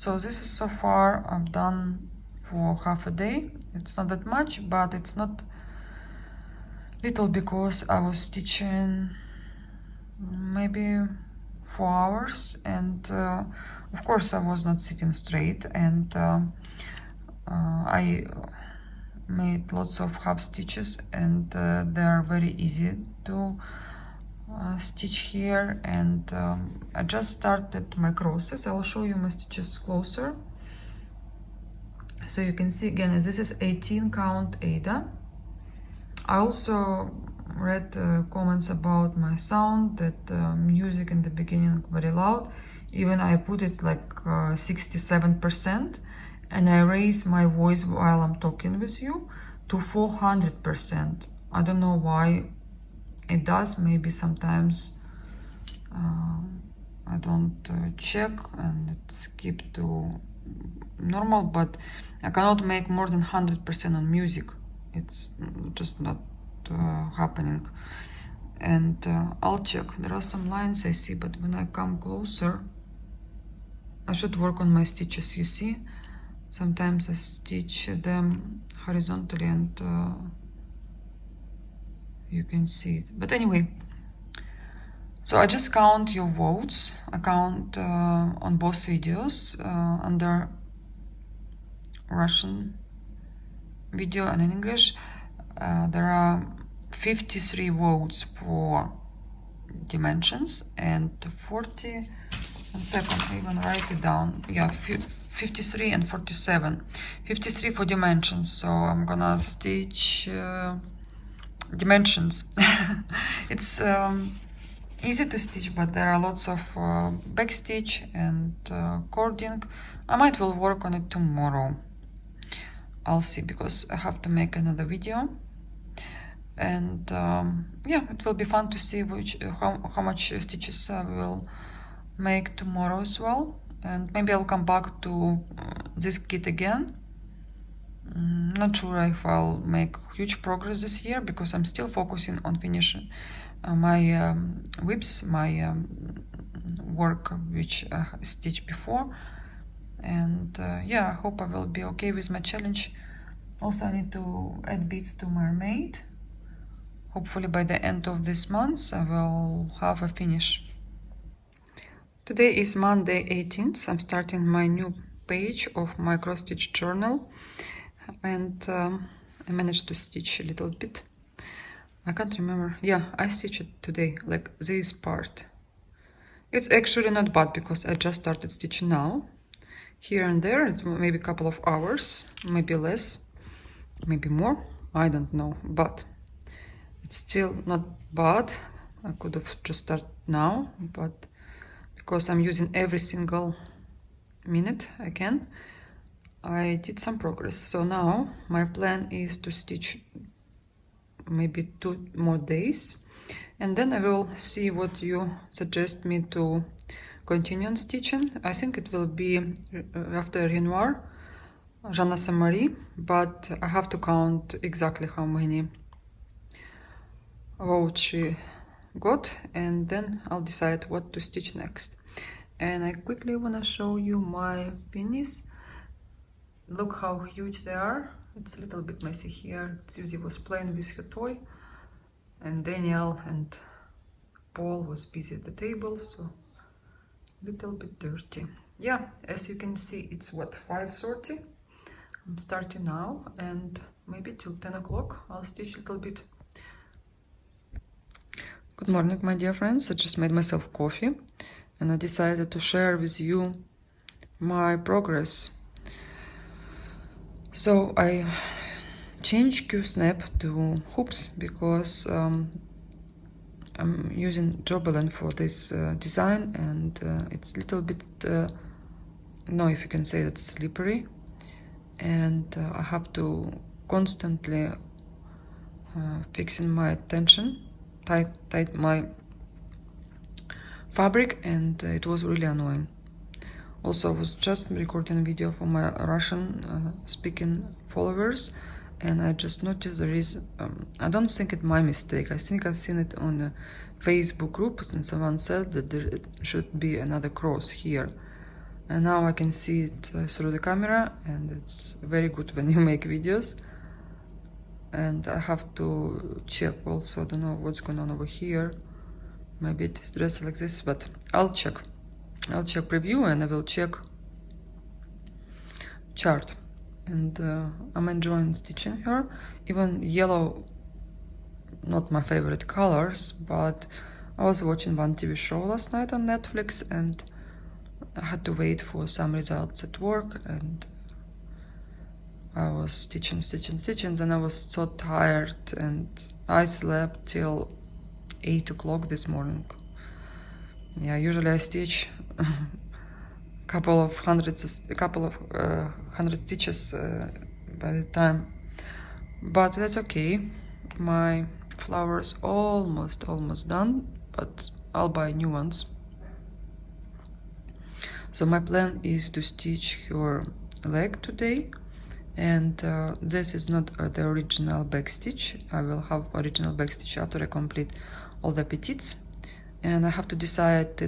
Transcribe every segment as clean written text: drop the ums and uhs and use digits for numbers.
So this is so far I've done for half a day. It's not that much, but it's not little because I was stitching maybe 4 hours, and of course I was not sitting straight, and I made lots of half stitches, and they are very easy to stitch here. And I just started my crosses. I'll show you my stitches closer so you can see. Again, this is 18 count Ada. I also read comments about my sound, that music in the beginning very loud. Even I put it like 67%, and I raise my voice while I'm talking with you to 400%. I don't know why it does. Maybe sometimes I don't check and it skip to normal, but I cannot make more than 100% on music. It's just not happening. And I'll check. There are some lines I see, but when I come closer, I should work on my stitches. You see, sometimes I stitch them horizontally, and you can see it. But anyway, so I just count your votes. I count on both videos, under Russian video and in English. There are 53 votes for dimensions and 40. 1 second, I even write it down. Yeah, 53 and 47. 53 for dimensions. So I'm gonna stitch dimensions. It's easy to stitch, but there are lots of back stitch and cording. I might will work on it tomorrow. I'll see, because I have to make another video, and yeah, it will be fun to see how much stitches I will make tomorrow as well. And maybe I'll come back to this kit again. Not sure if I'll make huge progress this year, because I'm still focusing on finishing my whips, my work which I stitched before. And yeah, I hope I will be okay with my challenge. Also, I need to add beads to mermaid. Hopefully by the end of this month I will have a finish. Today is Monday 18th. I'm starting my new page of my cross stitch journal, and I managed to stitch a little bit. I can't remember. Yeah, I stitched it today, like this part. It's actually not bad, because I just started stitching now. Here and there, it's maybe a couple of hours, maybe less, maybe more, I don't know, but it's still not bad. I could have just started now, but because I'm using every single minute I can, I did some progress. So now my plan is to stitch maybe 2 more days, and then I will see what you suggest me to continue on stitching. I think it will be after Renoir, Jeanne Saint-Marie, but I have to count exactly how many votes she got, and then I'll decide what to stitch next. And I quickly want to show you my pinnies. Look how huge they are. It's a little bit messy here. Susie was playing with her toy, and Daniel and Paul was busy at the table, so little bit dirty. Yeah, as you can see, it's what, 5:30. I'm starting now, and maybe till 10 o'clock I'll stitch a little bit. Good morning, my dear friends. I just made myself coffee, and I decided to share with you my progress. So I changed Q-snap to hoops, because I'm using Jobelin for this design, and it's a little bit, I don't know if you can say that's slippery, and I have to constantly fixing my tension, tight my fabric, and it was really annoying. Also, I was just recording a video for my Russian speaking followers, and I just noticed there is, I don't think it's my mistake, I think I've seen it on a Facebook group, and someone said that there should be another cross here. And now I can see it through the camera, and it's very good when you make videos. And I have to check also, I don't know what's going on over here. Maybe it is dressed like this, but I'll check preview, and I will check chart. And I'm enjoying stitching her. Even yellow, not my favorite colors, but I was watching one TV show last night on Netflix, and I had to wait for some results at work, and I was stitching, and I was so tired, and I slept till 8 o'clock this morning. Yeah, usually I stitch a couple of hundred stitches by the time, but that's okay. My flowers almost done, but I'll buy new ones. So my plan is to stitch her leg today, and this is not the original back stitch. I will have original back stitch after I complete all the petites, and I have to decide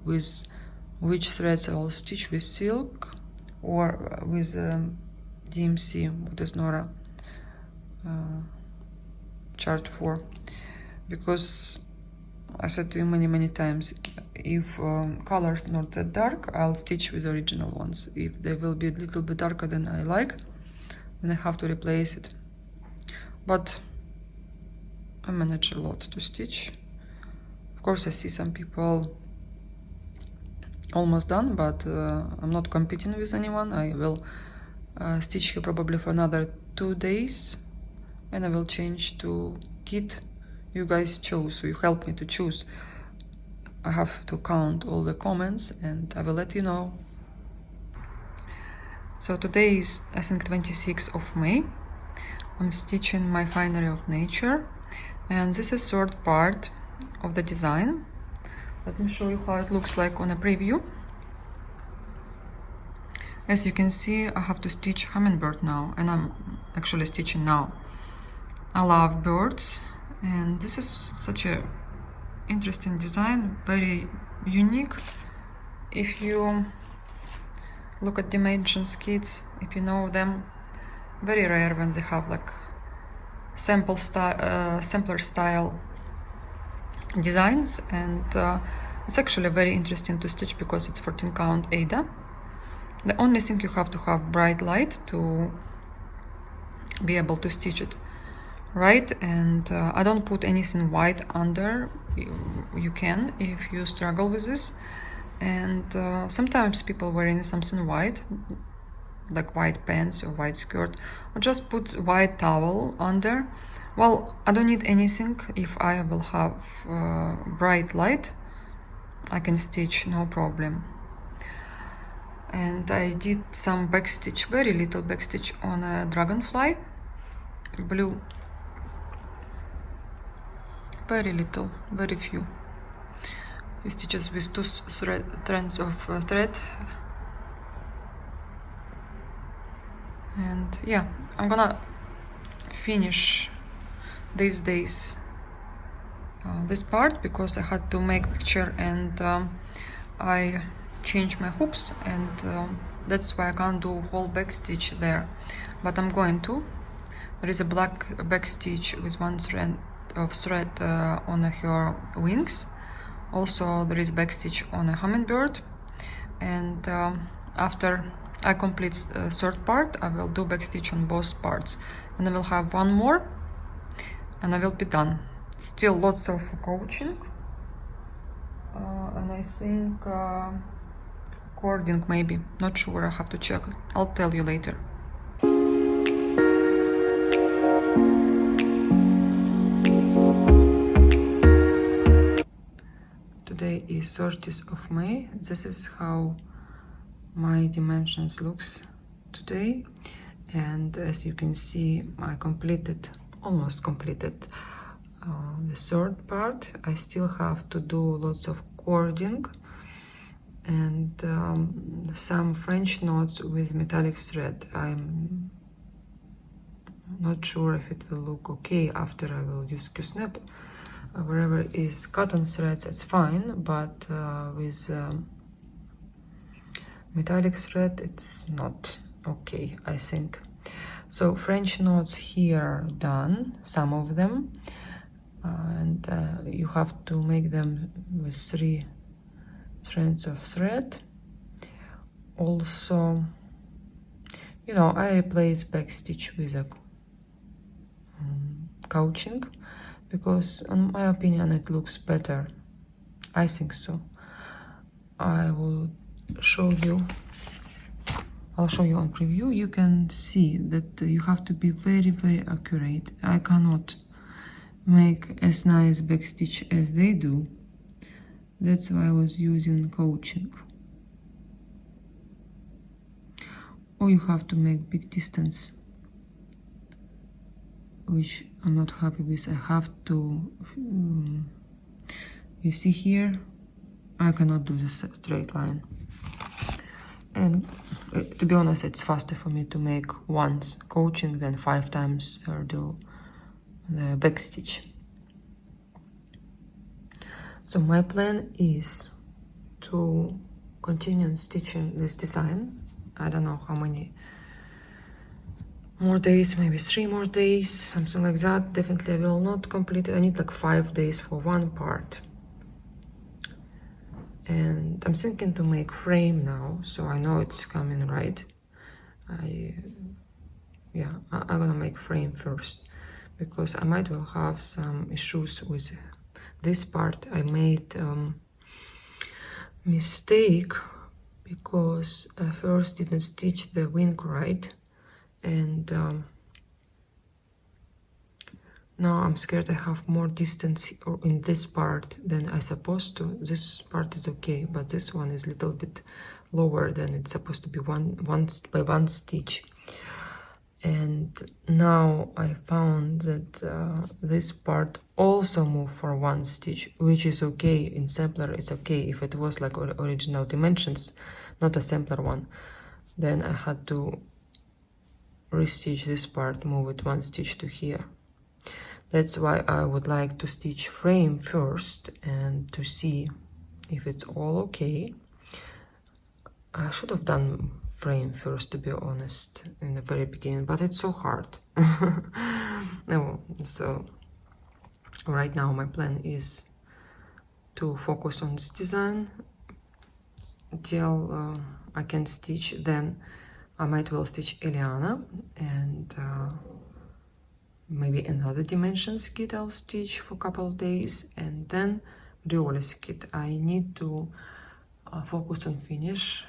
with which threads I will stitch, with silk or with DMC, what is Nora chart for, because I said to you many times, if colors not that dark, I'll stitch with original ones. If they will be a little bit darker than I like, then I have to replace it. But I manage a lot to stitch. Of course, I see some people almost done, but I'm not competing with anyone. I will stitch here probably for another 2 days, and I will change to kit you guys chose, so you help me to choose. I have to count all the comments, and I will let you know. So today is, I think, 26th of May. I'm stitching my Finery of Nature, and this is third part of the design. Let me show you how it looks like on a preview. As you can see, I have to stitch hummingbird now, and I'm actually stitching now. I love birds, and this is such a interesting design, very unique. If you look at Dimensions kits, if you know them, very rare when they have like sampler style designs, and it's actually very interesting to stitch because it's 14 count Ada. The only thing, you have to have bright light to be able to stitch it right, and I don't put anything white under. You can if you struggle with this, and sometimes people wearing something white, like white pants or white skirt, or just put white towel under. Well, I don't need anything. If I will have bright light, I can stitch no problem. And I did some backstitch, very little backstitch on a dragonfly blue. Very little, very few stitches with 2 strands of thread. And yeah, I'm gonna finish these days this part, because I had to make picture, and I changed my hoops, and that's why I can't do whole back stitch there, but I'm going to. There is a black back stitch with 1 strand of thread on her wings. Also there is back stitch on a hummingbird, and after I complete third part, I will do back stitch on both parts, and I will have 1 more, and I will be done. Still lots of coaching, and I think cording maybe, not sure, I have to check. I'll tell you later. Today is 30th of May. This is how my Dimensions looks today, and as you can see, I almost completed the third part. I still have to do lots of cording and some French knots with metallic thread. I'm not sure if it will look okay after I will use Q-snap. Wherever is cotton threads, it's fine, but with metallic thread, it's not okay, I think. So French knots here done, some of them, and you have to make them with 3 strands of thread. Also, you know, I replace backstitch with a couching, because in my opinion it looks better. I think so. I will show you, I'll show you on preview. You can see that you have to be very, very accurate. I cannot make as nice backstitch as they do. That's why I was using couching. Or you have to make big distance, which I'm not happy with. I have to, you see here, I cannot do this straight line. And to be honest, it's faster for me to make once couching than 5 times or do the backstitch. So my plan is to continue stitching this design. I don't know how many more days, maybe 3 more days, something like that. Definitely I will not complete it. I need like 5 days for one part. And I'm thinking to make frame now, so I know it's coming right. I'm gonna make frame first, because I might well have some issues with this part. I made mistake because I first didn't stitch the wing right, and now I'm scared I have more distance in this part than I supposed to. This part is okay, but this one is a little bit lower than it's supposed to be, one by one stitch. And now I found that this part also moved for 1 stitch, which is okay. In sampler it's okay. If it was like original dimensions, not a sampler one, then I had to restitch this part, move it 1 stitch to here. That's why I would like to stitch frame first and to see if it's all okay. I should have done frame first, to be honest, in the very beginning, but it's so hard. No, so right now my plan is to focus on this design until I can stitch. Then I might well stitch Eliana, and maybe another dimensions kit I'll stitch for a couple of days, and then Riolis kit. I need to focus on finish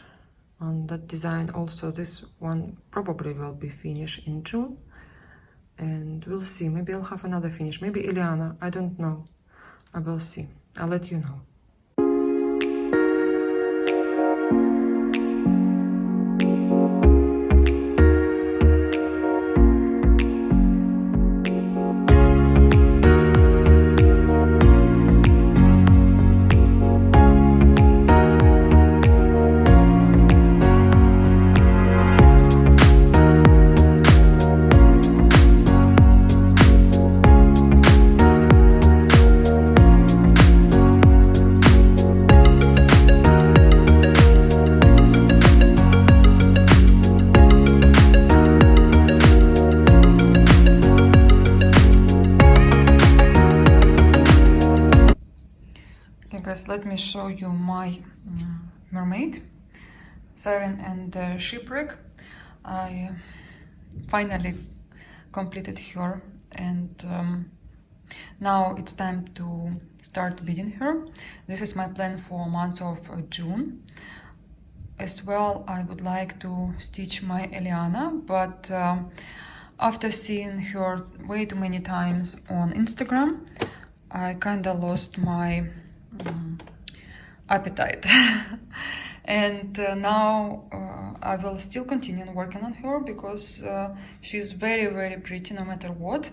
on that design. Also, this one probably will be finished in June, and we'll see. Maybe I'll have another finish, maybe Eliana, I don't know. I will see. I'll let you know. Let me show you my mermaid, Siren and Shipwreck. I finally completed her, and now it's time to start beading her. This is my plan for month of June. As well, I would like to stitch my Eliana, but after seeing her way too many times on Instagram, I kinda lost my appetite. And now I will still continue working on her, because she's very, very pretty no matter what,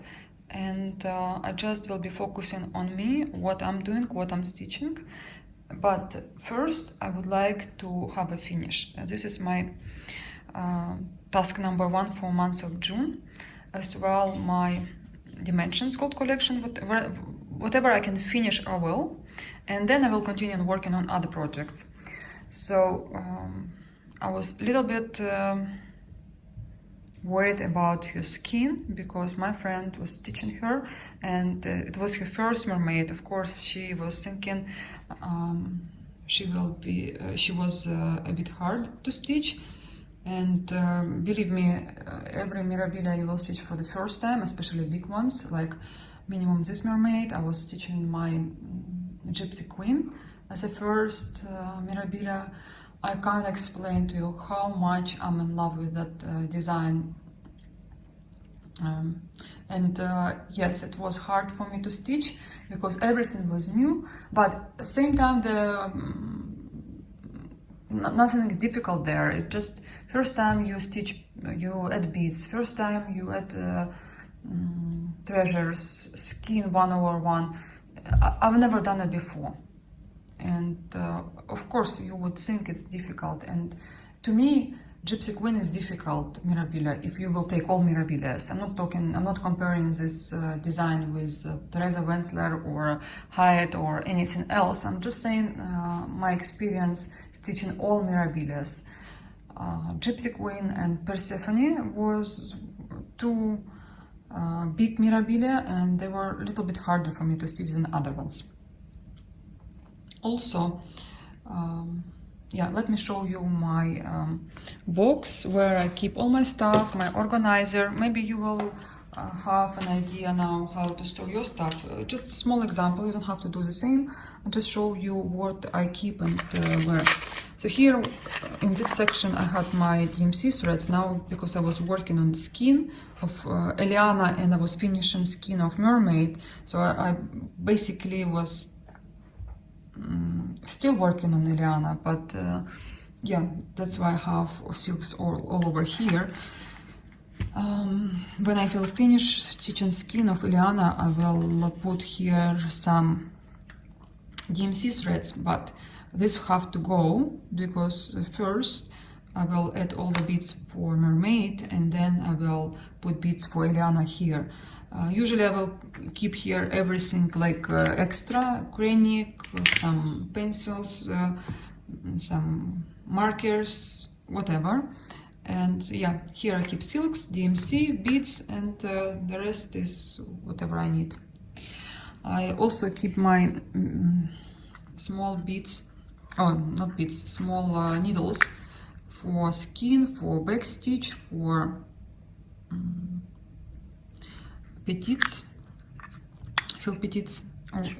and I just will be focusing on me, what I'm doing, what I'm stitching. But first I would like to have a finish. This is my task number 1 for month of June. As well, my dimensions gold collection, whatever I can finish I will, and then I will continue working on other projects. So I was a little bit worried about her skin because my friend was teaching her, and it was her first mermaid. Of course, she was thinking she was a bit hard to stitch. And believe me, every Mirabilia you will stitch for the first time, especially big ones, like minimum this mermaid. I was stitching my Gypsy Queen as a first Mirabilia. I can't explain to you how much I'm in love with that design. Yes, it was hard for me to stitch because everything was new, but at the same time nothing is difficult there. It just first time you stitch, you add beads. First time you add treasures, skin 1/1. I've never done it before, and of course you would think it's difficult. And to me, Gypsy Queen is difficult Mirabilia if you will take all Mirabilias. I'm not comparing this design with Teresa Wenzler or Hyatt or anything else. I'm just saying my experience stitching all Mirabilias. Gypsy Queen and Persephone was two big Mirabilia, and they were a little bit harder for me to stitch than other ones. Also, yeah, let me show you my box where I keep all my stuff, my organizer. Maybe you will have an idea now how to store your stuff. Just a small example, you don't have to do the same. I'll just show you what I keep and where. So here in this section I had my DMC threads now because I was working on the skin of Eliana and I was finishing skin of Mermaid. So I basically was still working on Eliana, but yeah, that's why I have silks all over here. When I will finish stitching skin of Eliana, I will put here some DMC threads, but this have to go because first I will add all the beads for Mermaid and then I will put beads for Eliana here. Usually I will keep here everything like extra, granny, some pencils, some markers, whatever. And yeah, here I keep silks, DMC, beads, and the rest is whatever I need. I also keep my small beads, oh, not beads, small needles for skin, for back stitch, for petites, silk petites,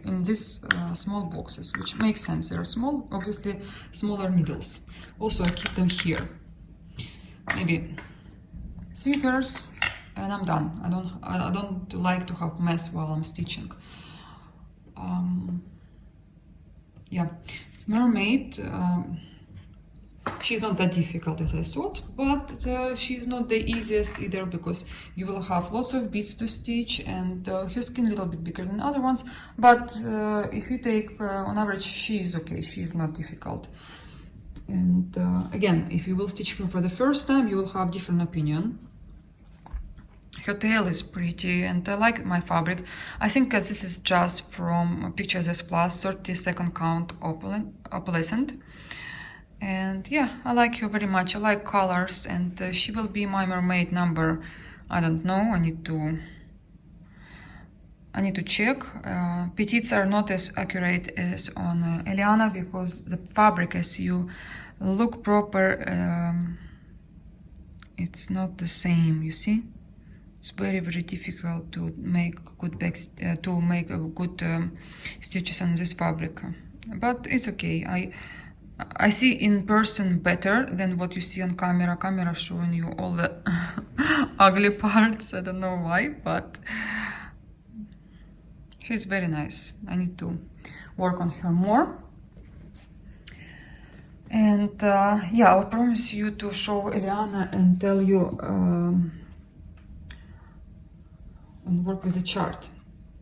in these small boxes, which makes sense. They are small, obviously smaller needles. Also I keep them here. Maybe scissors, and I'm done. I don't like to have mess while I'm stitching. Yeah, Mermaid. She's not that difficult as I thought, but she's not the easiest either because you will have lots of beads to stitch and her skin a little bit bigger than other ones. But if you take on average, she is okay. She is not difficult. And again, if you will stitch her for the first time, you will have different opinion. Her tail is pretty and I like my fabric. I think this is just from Pictures S Plus 32nd count opalescent. And yeah, I like her very much. I like colors, and she will be my mermaid number. I don't know. I need to check. Petites are not as accurate as on Eliana because the fabric, as you look proper, it's not the same. You see, it's very difficult to make good good stitches on this fabric, but it's okay. I see in person better than what you see on camera. Camera showing you all the ugly parts. I don't know why, but she's very nice. I need to work on her more. And yeah, I promise you to show Eliana and tell you and work with the chart.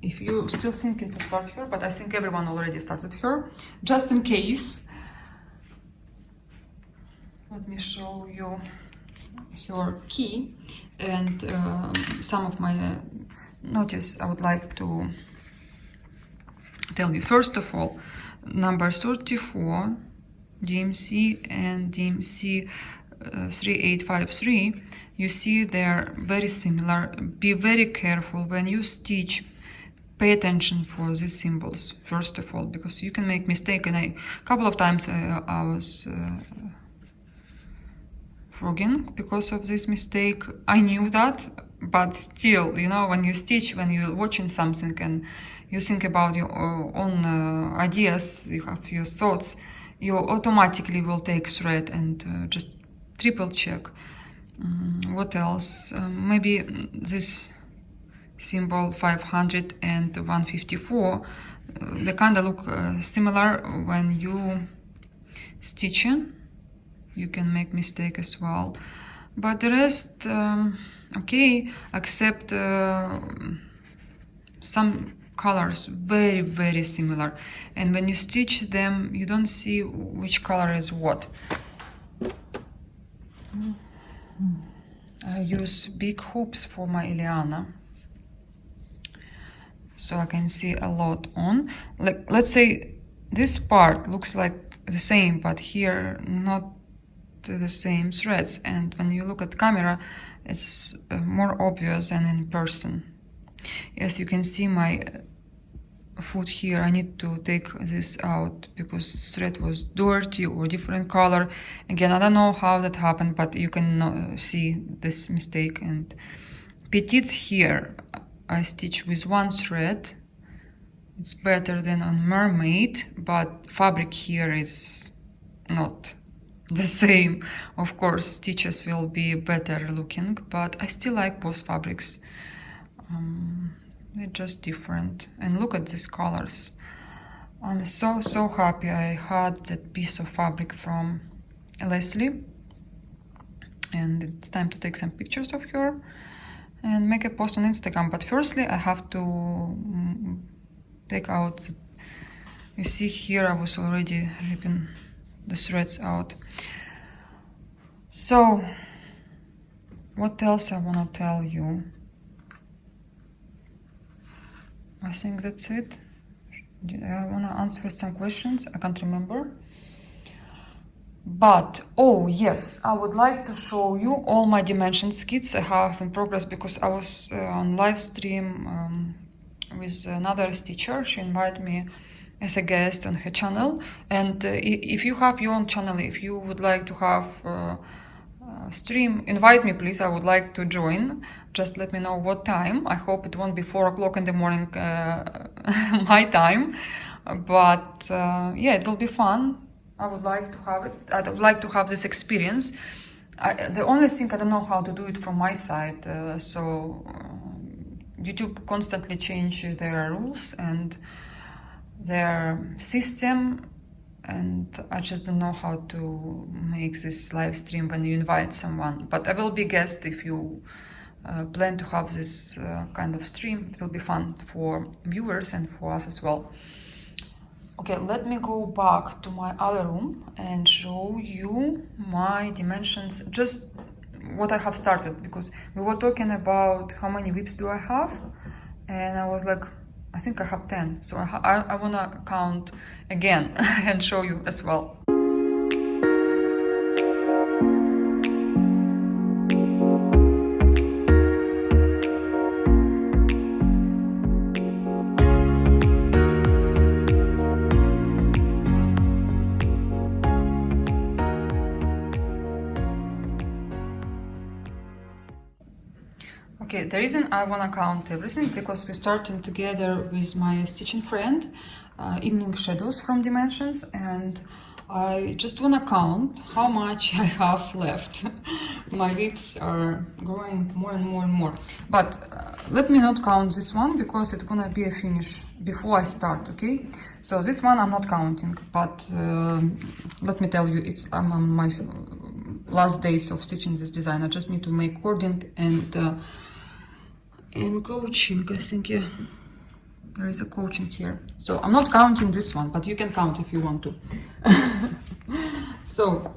If you still thinking to start her, but I think everyone already started her, just in case. Let me show you her key and some of my notice I would like to tell you. First of all, number 34 DMC and DMC 3853, you see they're very similar. Be very careful when you stitch. Pay attention for these symbols first of all, because you can make mistake, and a couple of times I was frogging because of this mistake. I knew that, but still, you know, when you stitch, when you're watching something and you think about your own ideas, you have your thoughts, you automatically will take thread and just triple check. What else? Maybe this symbol 500 and 154, they kind of look similar. When you stitching, you can make mistake as well, but the rest okay, except some colors very similar, and when you stitch them you don't see which color is what. I use big hoops for my Ileana, so I can see a lot on. Like, let's say this part looks like the same, but here not the same threads, and when you look at the camera it's more obvious than in person. Yes, you can see my foot here. I need to take this out because thread was dirty or different color. Again, I don't know how that happened, but you can see this mistake. And petites here I stitch with one thread. It's better than on mermaid, but fabric here is not the same. Of course, stitches will be better looking, but I still like both fabrics. They're just different. And look at these colors. I'm so happy I had that piece of fabric from Leslie, and it's time to take some pictures of her and make a post on Instagram. But firstly I have to take out, you see here I was already ripping the threads out. So what else I want to tell you? I think that's it. I want to answer some questions, I can't remember. But oh yes, I would like to show you all my dimensions kits I have in progress, because I was on live stream with another stitcher. She invited me as a guest on her channel, and if you have your own channel, if you would like to have stream, invite me please. I would like to join. Just let me know what time. I hope it won't be 4 o'clock in the morning my time, but yeah, it will be fun. I would like to have it. I would like to have this experience. The only thing, I don't know how to do it from my side. YouTube constantly changes their rules and their system, and I just don't know how to make this live stream when you invite someone. But I will be guest if you plan to have this kind of stream. It will be fun for viewers and for us as well. Okay, let me go back to my other room and show you my dimensions, just what I have started, because we were talking about how many whips do I have, and I was like, I think I have 10, so I want to count again and show you as well. Okay, the reason I want to count everything, because we're starting together with my stitching friend, Evening Shadows from Dimensions, and I just want to count how much I have left. My whips are growing more and more and more. But let me not count this one, because it's gonna be a finish before I start, okay? So this one I'm not counting, but let me tell you, I'm on my last days of stitching this design. I just need to make cording and coaching. I think, yeah, there is a coaching here. So I'm not counting this one, but you can count if you want to. So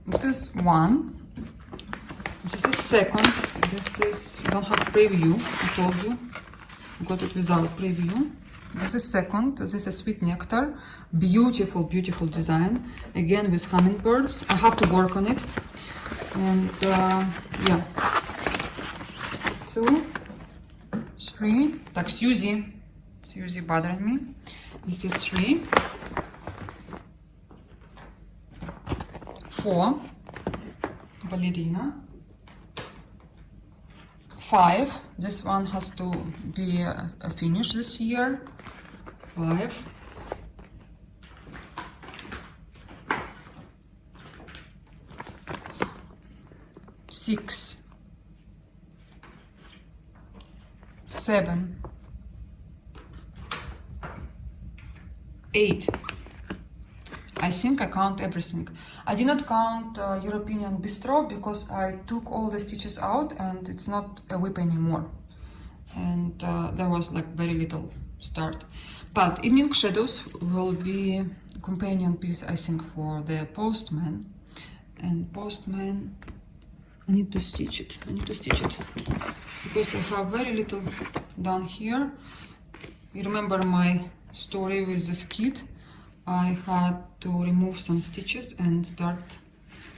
this is one, this is second, this is, don't have preview, I told you, got it without preview. This is second. This is a sweet nectar. Beautiful, beautiful design. Again with hummingbirds. I have to work on it. And yeah. 2, 3. Так, Susie bothering me. This is 3. 4. Ballerina. 5. This one has to be a finish this year. 5. 6. 7. 8. I think I count everything. I did not count European Bistro because I took all the stitches out and it's not a whip anymore. And there was like very little start. But Evening Shadows will be companion piece, I think, for the Postman. And Postman, I need to stitch it. Because I have very little done here. You remember my story with this kit? I had to remove some stitches and start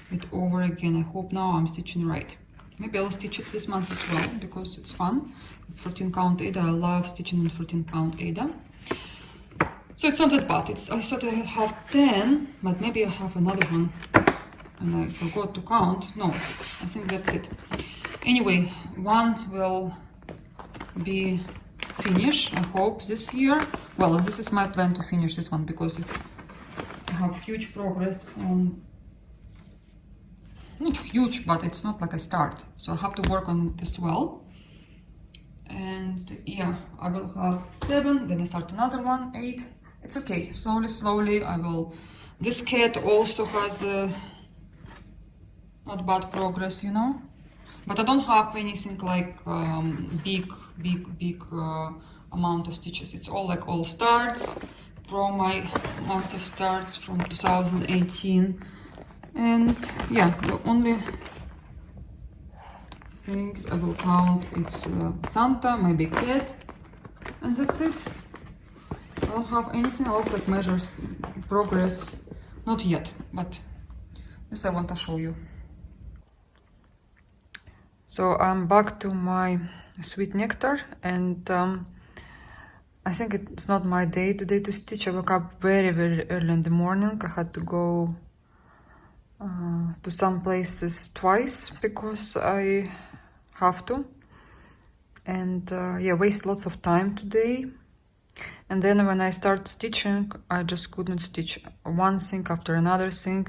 it over again. I hope now I'm stitching right. Maybe I'll stitch it this month as well because it's fun. It's 14 count Ada. I love stitching in 14 count Ada. So it's not that bad. I thought I have 10, but maybe I have another one and I forgot to count. No, I think that's it. Anyway, one will be finished, I hope, this year. Well, this is my plan to finish this one because I have huge progress on, not huge, but it's not like a start. So I have to work on it as well. And yeah, I will have 7, then I start another one, 8. It's okay, slowly I will. This cat also has not bad progress, you know. But I don't have anything like big amount of stitches. It's all like all starts from my months of starts from 2018. And yeah, the only things I will count it's Santa, my big cat, and that's it. I don't have anything else like measures progress, not yet, but this I want to show you. So I'm back to my sweet nectar, and I think it's not my day today to stitch. I woke up very early in the morning. I had to go to some places twice because I have to, and yeah, waste lots of time today. And then when I start stitching, I just couldn't stitch one thing after another thing.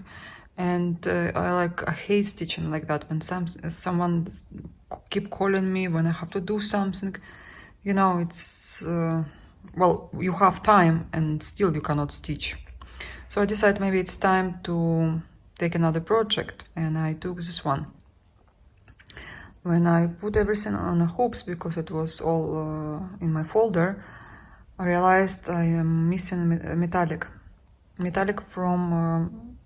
And I hate stitching like that when someone keep calling me when I have to do something. You know, it's well, you have time and still you cannot stitch. So I decided maybe it's time to take another project, and I took this one. When I put everything on the hoops, because it was all in my folder, I realized I am missing metallic from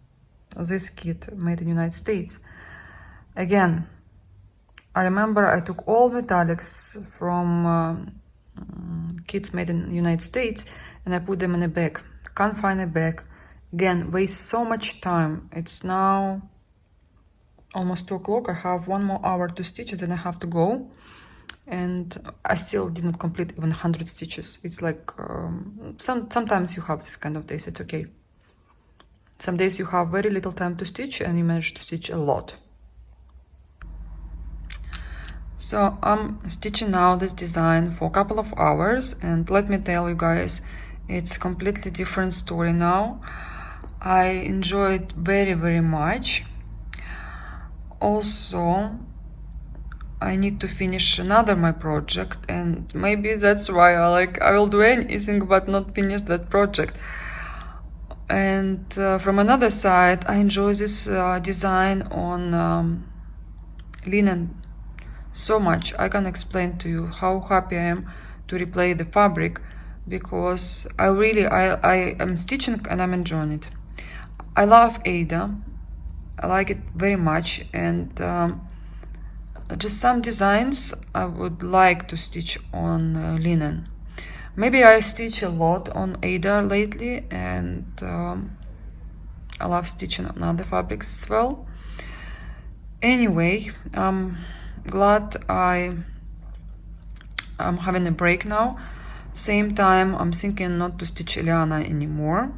this kit made in United States. Again, I remember I took all metallics from kits made in United States and I put them in a bag. Can't find a bag. Again, waste so much time. It's now almost 2 o'clock. I have 1 more hour to stitch it and I have to go. And I still didn't complete even 100 stitches. It's like sometimes you have this kind of days. It's okay. Some days you have very little time to stitch and you manage to stitch a lot. So I'm stitching now this design for a couple of hours, and let me tell you guys, it's completely different story now. I enjoy it very much. Also, I need to finish another my project, and maybe that's why I will do anything but not finish that project. And from another side, I enjoy this design on linen so much. I can explain to you how happy I am to replay the fabric, because I am stitching and I'm enjoying it. I love Ada. I like it very much, and just some designs I would like to stitch on linen. Maybe I stitch a lot on Ada lately, and I love stitching on other fabrics as well. Anyway, I'm glad I'm having a break now. Same time, I'm thinking not to stitch Eliana anymore,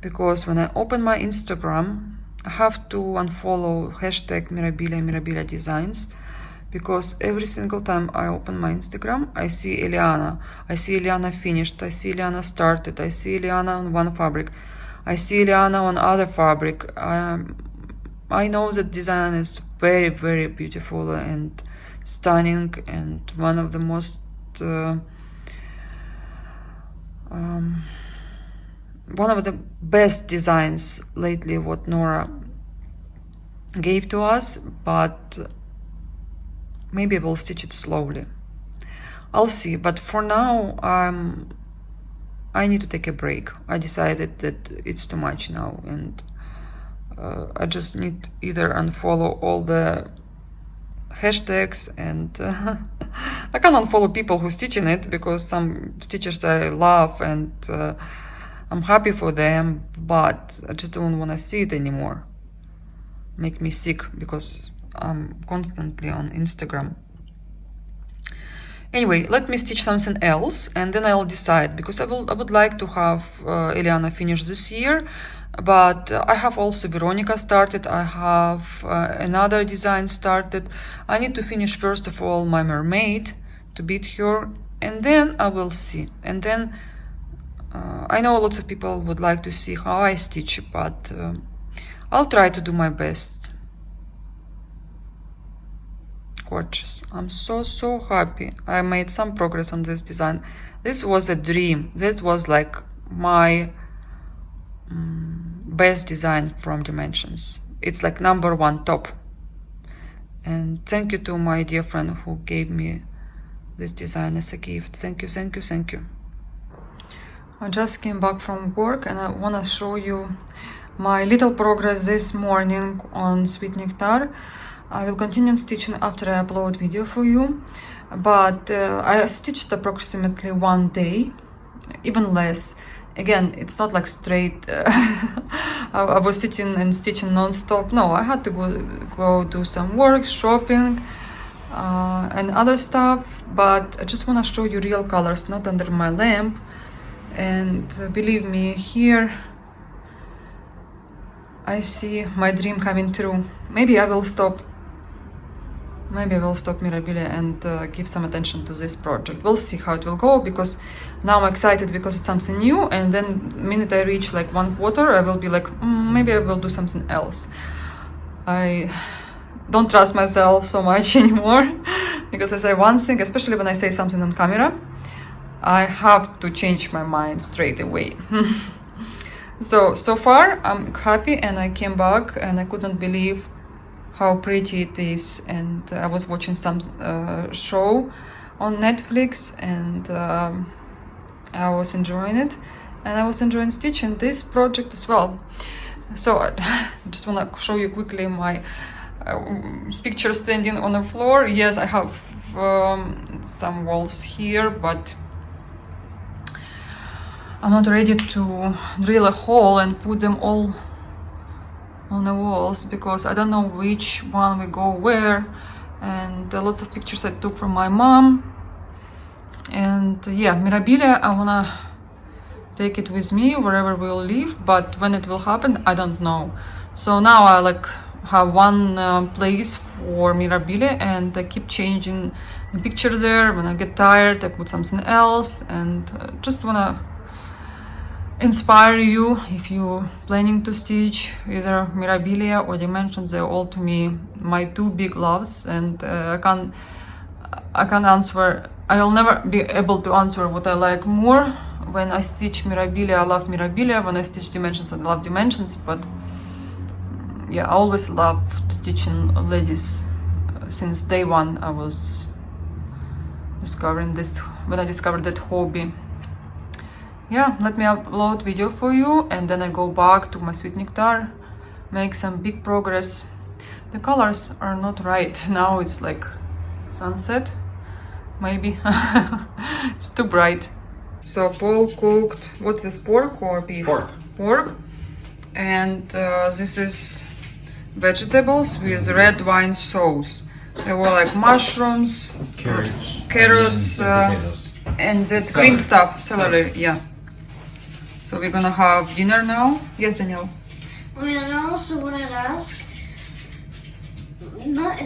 because when I open my Instagram, I have to unfollow hashtag Mirabilia Designs, because every single time I open my Instagram, I see Eliana. I see Eliana finished, I see Eliana started, I see Eliana on one fabric, I see Eliana on other fabric. I know that design is very, very beautiful and stunning, and one of the most one of the best designs lately what Nora gave to us, but maybe I will stitch it slowly. I'll see, but for now I need to take a break. I decided that it's too much now, and I just need either unfollow all the hashtags, and I can't unfollow people who stitch in it, because some stitchers I love and I'm happy for them, but I just don't want to see it anymore. Make me sick, because I'm constantly on Instagram. Anyway, let me stitch something else, and then I'll decide, because I would like to have Eliana finish this year, but I have also Veronica started. I have another design started. I need to finish first of all my mermaid to beat her, and then I will see. And then I know lots of people would like to see how I stitch, but I'll try to do my best. Gorgeous. I'm so happy. I made some progress on this design. This was a dream. That was like my best design from Dimensions. It's like #1 top. And thank you to my dear friend who gave me this design as a gift. Thank you, thank you, thank you. I just came back from work, and I want to show you my little progress this morning on Sweet Nectar. I will continue stitching after I upload video for you, but I stitched approximately 1 day, even less. Again, it's not like straight I was sitting and stitching non-stop. No, I had to go do some work, shopping, and other stuff, but I just want to show you real colors, not under my lamp. And believe me, here I see my dream coming true. Maybe I will stop Mirabilia and give some attention to this project. We'll see how it will go, because now I'm excited because it's something new, and then the minute I reach like 1/4, I will be like, maybe I will do something else. I don't trust myself so much anymore, because I say one thing, especially when I say something on camera, I have to change my mind straight away. So far I'm happy, and I came back and I couldn't believe how pretty it is. And I was watching some show on Netflix, and I was enjoying it, and I was enjoying stitching this project as well. So I just want to show you quickly my picture standing on the floor. Yes, I have some walls here, but I'm not ready to drill a hole and put them all on the walls, because I don't know which one will go where. And lots of pictures I took from my mom. And yeah, Mirabilia, I wanna take it with me wherever we'll live, but when it will happen, I don't know. So now I like have one place for Mirabilia, and I keep changing the picture there. When I get tired, I put something else, and just wanna inspire you if you're planning to stitch either Mirabilia or Dimensions. They're all to me my two big loves, and I can't answer. I'll never be able to answer what I like more. When I stitch Mirabilia, I love Mirabilia. When I stitch Dimensions, I love Dimensions. But yeah, I always loved stitching ladies. Since day one, I was discovering this, when I discovered that hobby. Yeah, let me upload video for you, and then I go back to my Sweet Nectar, make some big progress. The colors are not right. Now it's like sunset, maybe. It's too bright. So Paul cooked, what's this, pork or beef? Pork. Pork. And this is vegetables with red wine sauce. There were like mushrooms, Carrots, onions, and potatoes. and that green stuff, celery, yeah. So we're gonna have dinner now. Yes, Daniel? And I also wanted to ask,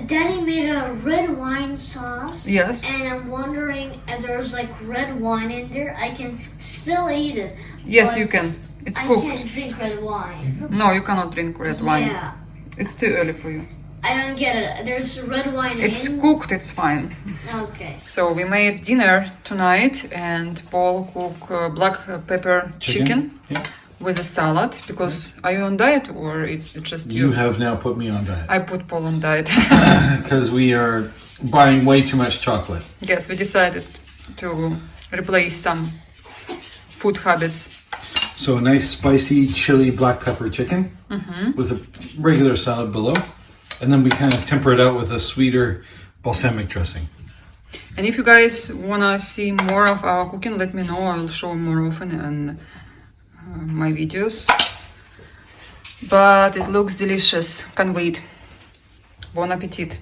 Daddy made a red wine sauce. Yes. And I'm wondering if there's like red wine in there, I can still eat it. Yes, but you can. It's I cooked. can't drink red wine. No, you cannot drink red wine. Yeah. It's too early for you. I don't get it. There's red wine It's in. cooked, it's fine. Okay. So we made dinner tonight, and Paul cooked black pepper chicken Yeah. with a salad. Because are you on diet or it's just You have now put me on diet I put Paul on diet. because we are buying way too much chocolate. Yes, we decided to replace some food habits. So a nice spicy chili black pepper chicken with a regular salad below. And then we kind of temper it out with a sweeter balsamic dressing. And if you guys wanna see more of our cooking, let me know. I will show more often in my videos. But it looks delicious. Can't wait. Bon appetit.